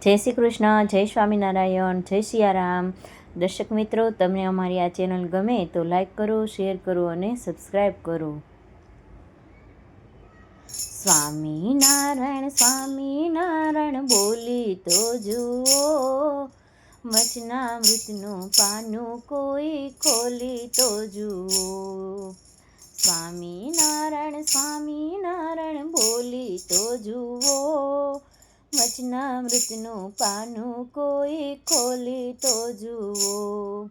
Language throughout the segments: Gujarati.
જય શ્રી કૃષ્ણ, જય સ્વામિનારાયણ, જય સિયારામ. દર્શક મિત્રો, તમને અમારી આ ચેનલ ગમે તો લાઈક કરો, શેર કરો અને સબસ્ક્રાઈબ કરો. સ્વામિનારાયણ સ્વામિનારાયણ બોલી તો જુઓ, વચનામૃતનું પાનું કોઈ ખોલી તો જુઓ. સ્વામિનારાયણ સ્વામિનારાયણ બોલી તો જુઓ, વચનામૃતનું પાનું કોઈ ખોલી તો જુઓ.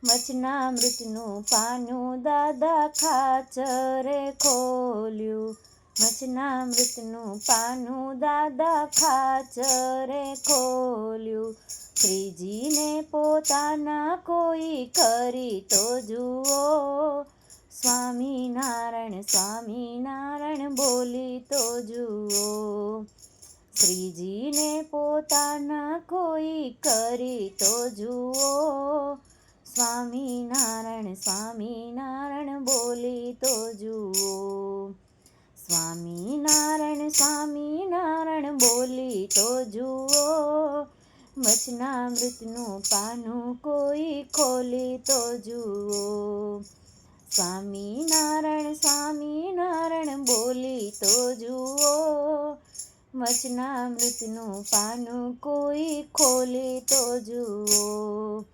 વચનામૃતનું પાનું દાદા ખાચરે ખોલ્યું, વચનામૃતનું પાનું દાદા ખાચરે ખોલ્યું. શ્રીજીને પોતાના કોઈ કરી તો જુઓ, સ્વામિનારાયણ સ્વામિનારાયણ બોલી તો જુઓ. શ્રીજીને પોતાના કોઈ કરી તો જુઓ, સ્વામિનારાયણ સ્વામિનારાયણ બોલી તો જુઓ. સ્વામિનારાયણ સ્વામિનારાયણ બોલી તો જુઓ, વચનામૃતનું પાનું કોઈ ખોલી તો જુઓ. સ્વામિનારાયણ સ્વામિનારાયણ બોલી તો જુઓ, વચનામૃતનું પાનું કોઈ ખોલી તો જુઓ.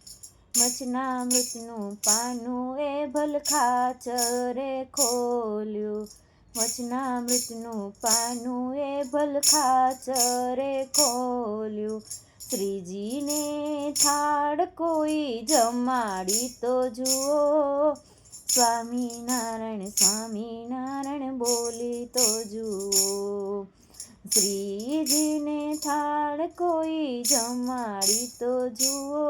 વચનામૃતનું પાનું એ ભલખાચરે ખોલ્યું, વચનામૃતનું પાનું એ ભલખાચરે ખોલ્યું. શ્રીજીને થાળ કોઈ જમાડી તો જુઓ, સ્વામિનારાયણ સ્વામિનારાયણ બોલી તો જુઓ. શ્રીજીને થાળ કોઈ જમાડી તો જુઓ,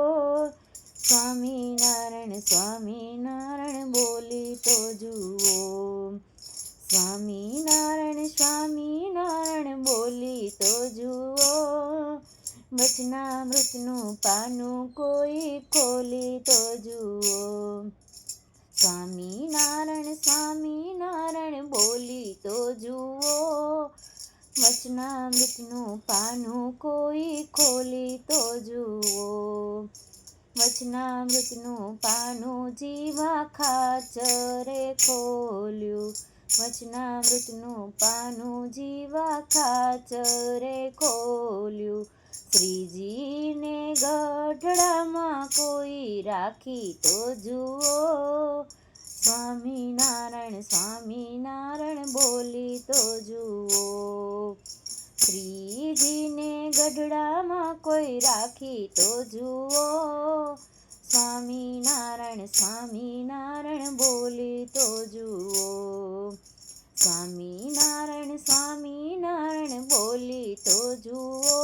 સ્વામિનારાયણ સ્વામિનારાયણ બોલી તો જુઓ. સ્વામિનારાયણ સ્વામિનારાયણ બોલી તો જુઓ, વચનામૃતનું પાનું કોઈ ખોલી તો જુઓ. સ્વામિનારાયણ સ્વામિનારાયણ બોલી તો જુઓ, વચનામૃતનું પાનું કોઈ ખોલી તો જુઓ. વચનામૃતનું પાનું જીવા ખાચરે ખોલ્યું, વચનામૃતનું પાનું જીવા ખાચરે ખોલ્યું. શ્રીજીને ગઢડામાં કોઈ રાખી તો જુઓ, સ્વામિનારાયણ સ્વામિનારાયણ બોલી તો જુઓ. શ્રીજીને ગઢડામાં કોઈ રાખી તો જુઓ, સ્વામિનારાયણ સ્વામિનારાયણ બોલી તો જુઓ. સ્વામિનારાયણ સ્વામિનારાયણ બોલી તો જુઓ,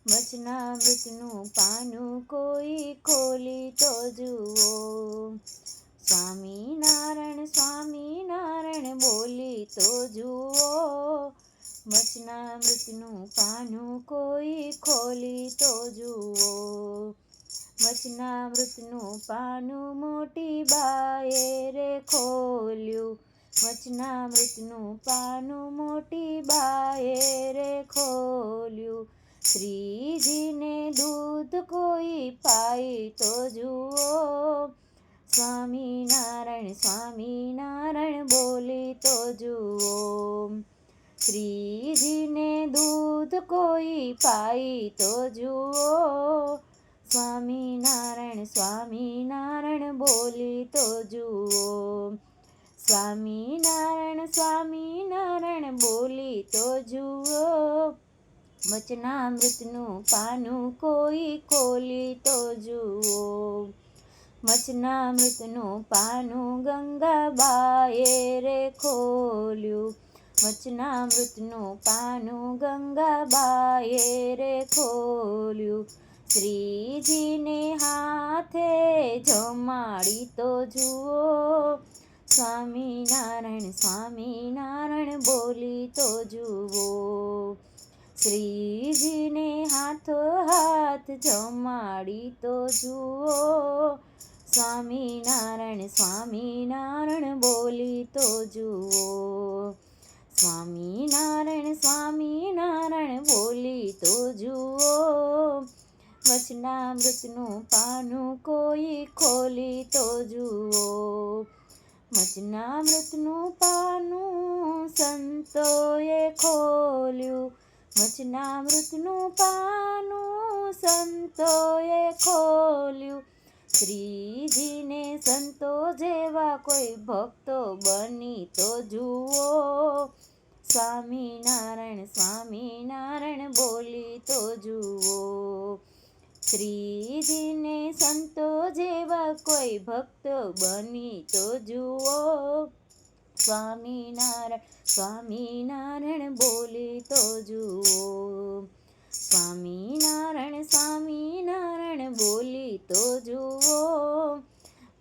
વચનામૃતનું પાનું કોઈ ખોલી તો જુઓ. સ્વામિનારાયણ સ્વામિનારાયણ બોલી તો જુઓ, વચનામૃતનું પાનું કોઈ ખોલી તો જુઓ. વચનામૃતનું પાનું મોટી બાએ રે ખોલ્યું, વચનામૃતનું પાનું મોટી બાએ રે ખોલ્યું. શ્રીજીને દૂધ કોઈ પાઈ તો જુઓ, સ્વામિનારાયણ સ્વામિનારાયણ બોલી તો જુઓ. શ્રીજીને દૂધ કોઈ પાઈ તો જુઓ, સ્વામિનારાયણ સ્વામિનારાયણ બોલી તો જુઓ. સ્વામિનારાયણ સ્વામિનારાયણ બોલી તો જુઓ, વચનામૃતનું પાનું કોઈ ખોલી તો જુઓ. વચનામૃતનું પાનું ગંગાબાએ રે ખોલ્યું, વચનામૃતનું પાનું ગંગાબાએ રે ખોલ્યું. શ્રીજીને હાથે જમાડી તો જુઓ, સ્વામિનારાયણ સ્વામિનારાયણ બોલી તો જુઓ. શ્રીજીને હાથો હાથ જમાડી તો જુઓ, સ્વામિનારાયણ સ્વામિનારાયણ બોલી તો જુઓ. સ્વામિનારાયણ બોલી તો જુઓ, વચનામૃતનું પાનું કોઈ ખોલી તો જુઓ. વચનામૃતનું પાનું સંતોએ ખોલ્યું, વચનામૃતનું પાનું સંતોએ ખોલ્યું. શ્રીજીને સંતો જેવા કોઈ ભક્તો બની તો જુઓ, સ્વામિનારાયણ બોલી તો જુઓ. શ્રીજીને સંતો જેવા કોઈ ભક્તો બની તો જુઓ, સ્વામિનારાયણ બોલી તો જુઓ. સ્વામિનારાયણ બોલી તો જુઓ,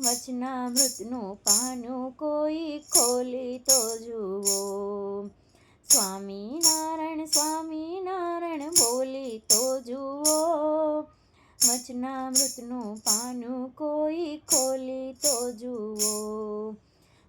વચનામૃતનું પાનું કોઈ ખોલી તો જુઓ. સ્વામિનારાયણ બોલી તો જુઓ, વચનામૃતનું પાનું કોઈ ખોલી તો જુઓ.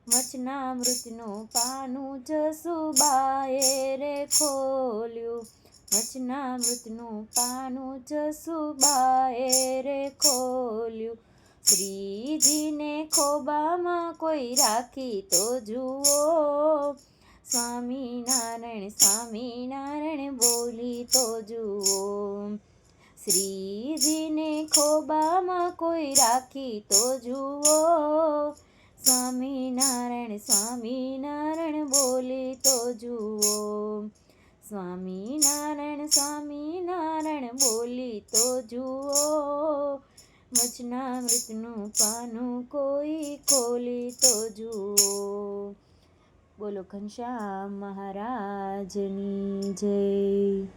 વચનામૃતનું પાનું જસુબાએ રે ખોલ્યું, વચનામૃતનું પાનું જસુબાએ રે ખોલ્યું. શ્રીજીને ખોબામાં કોઈ રાખી તો જુઓ, સ્વામિનારાયણ બોલી તો જુઓ. શ્રીજીને ખોબામાં કોઈ રાખી તો જુઓ, સ્વામિનારાયણ બોલી તો જુઓ. સ્વામિનારાયણ બોલી તો જુઓ, વચનામૃતનું પાનું કોઈ ખોલી તો જુઓ. બોલો ઘનશ્યામ મહારાજની જય.